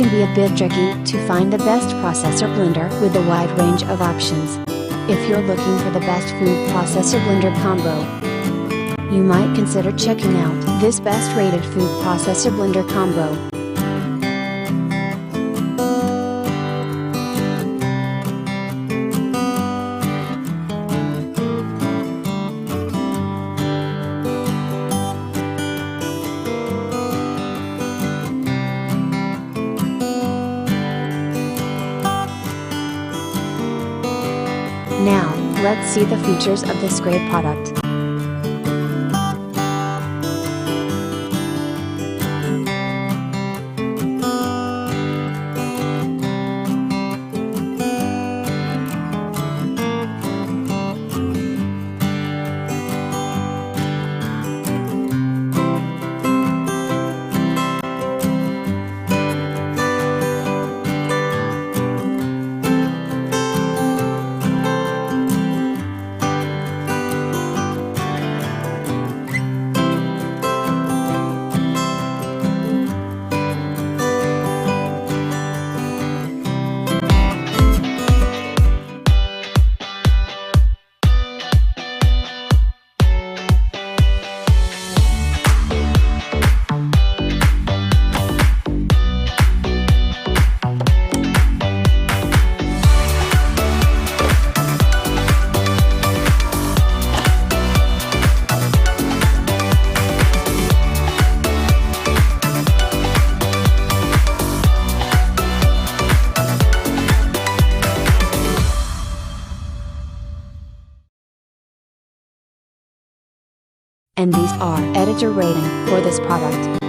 can be a bit tricky to find the best processor blender with a wide range of options. If you're looking for the best food processor blender combo, you might consider checking out this best rated food processor blender combo. Now, let's see the features of this great product. And these are editor rating for this product.